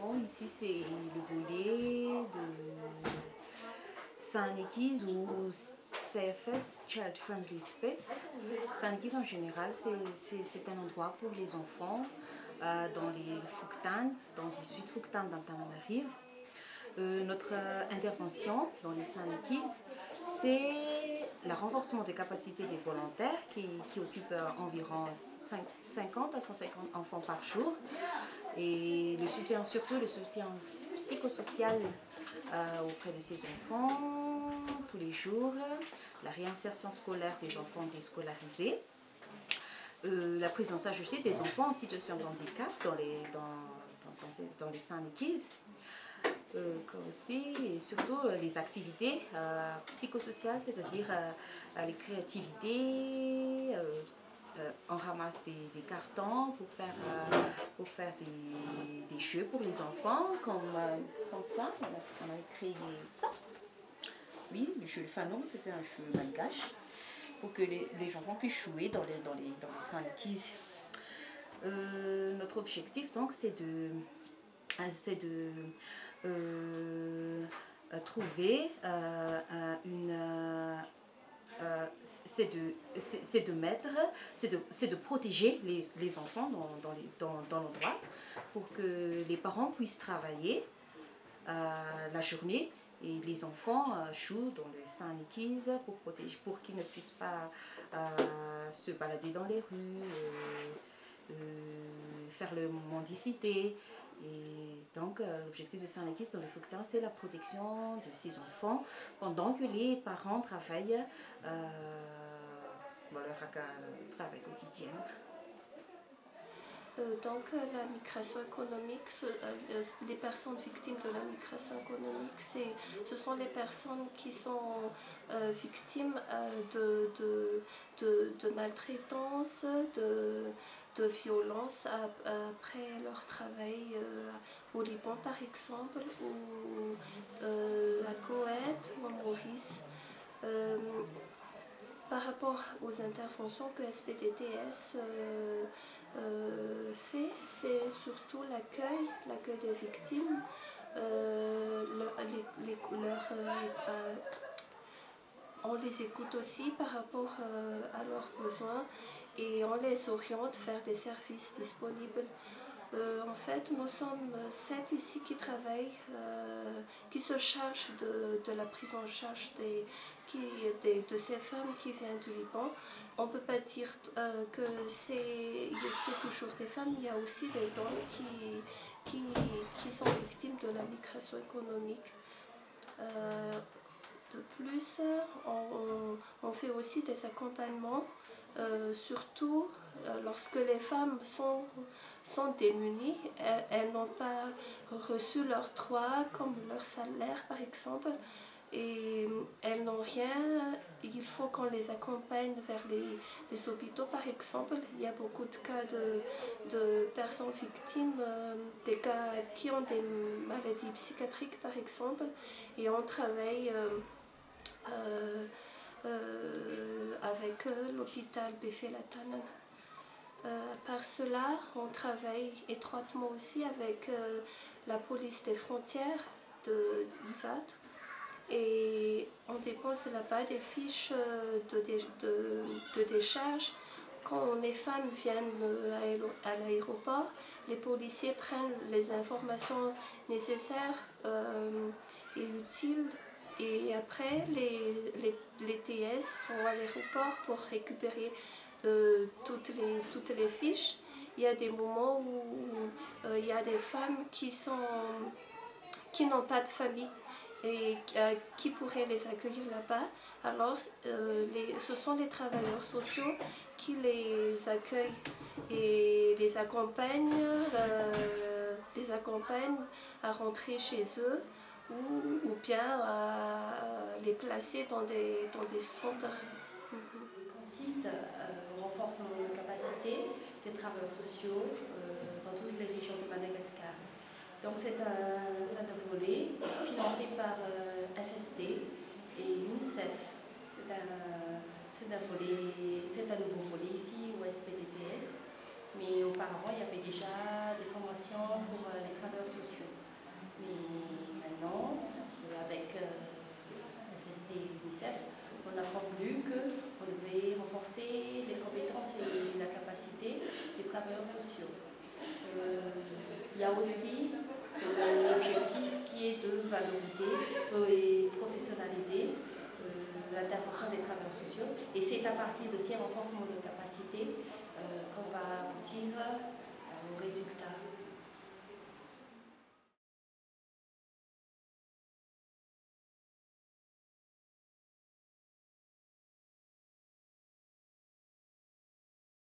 Bon, ici c'est le volet de Saint-Nikiz ou CFS, Child Friendly Space. Saint-Nikiz en général, c'est un endroit pour les enfants dans les Fouktan, dans les Sud Fouktan d'Antananarive. Notre intervention dans les Saint-Nikiz, c'est le renforcement des capacités des volontaires qui occupent environ 50 à 150 enfants par jour, et le soutien, surtout le soutien psychosocial auprès de ces enfants tous les jours, la réinsertion scolaire des enfants déscolarisés, la prise en charge aussi des enfants en situation de handicap dans les Saint-Nikiz, aussi, et surtout les activités psychosociales, c'est-à-dire les créativités. On ramasse des cartons pour faire des jeux pour les enfants, comme ça. On a créé ça. Oui, le jeu de Fanon, c'était un jeu malgache pour que les enfants puissent jouer dans les Saint-Nikiz. Notre objectif, donc, c'est de trouver c'est de protéger les enfants dans l'endroit pour que les parents puissent travailler la journée et les enfants jouent dans le Saint-Nikiz pour qu'ils ne puissent pas se balader dans les rues, faire le mendicité. Et donc l'objectif de Saint-Nikiz dans les Fouktan, c'est la protection de ces enfants pendant que les parents travaillent dans leur travail quotidien. Donc la migration économique, les personnes victimes de la migration économique, ce sont les personnes qui sont victimes de maltraitance, de violence après leur travail au Liban par exemple, ou à Koweït ou à Maurice. Par rapport aux interventions que SPDTS fait, c'est surtout l'accueil des victimes, on les écoute aussi par rapport à leurs besoins et on les oriente vers des services disponibles. En fait, nous sommes 7 ici qui travaillent, qui se chargent de la prise en charge de ces femmes qui viennent du Liban. On ne peut pas dire que c'est toujours des femmes, il y a aussi des hommes qui sont victimes de la migration économique. De plus, on fait aussi des accompagnements, surtout lorsque les femmes sont démunies, elles n'ont pas reçu leurs droits comme leur salaire par exemple, et elles n'ont rien. Il faut qu'on les accompagne vers les hôpitaux par exemple. Il y a beaucoup de cas de personnes victimes, des cas qui ont des maladies psychiatriques par exemple, et on travaille avec l'hôpital Befela-Tanan. Par cela, on travaille étroitement aussi avec la police des frontières d'IVAT, et on dépose là-bas des fiches de décharge. Quand les femmes viennent à l'aéroport, les policiers prennent les informations nécessaires et utiles, et après les TS vont à l'aéroport pour récupérer toutes les fiches. Il y a des moments où il y a des femmes qui n'ont pas de famille et qui pourraient les accueillir là-bas. Alors ce sont les travailleurs sociaux qui les accueillent et les accompagnent à rentrer chez eux, ou bien à les placer dans des centres. Consiste au renforcement de capacités des travailleurs sociaux dans toutes les régions de Madagascar. Donc c'est un volet financé par FST et UNICEF. C'est un nouveau volet ici au SPDTS, mais auparavant il y avait déjà des formations pour les travailleurs sociaux. a aussi l'objectif qui est de valoriser et professionnaliser l'intervention des travailleurs sociaux. Et c'est à partir de ces renforcements de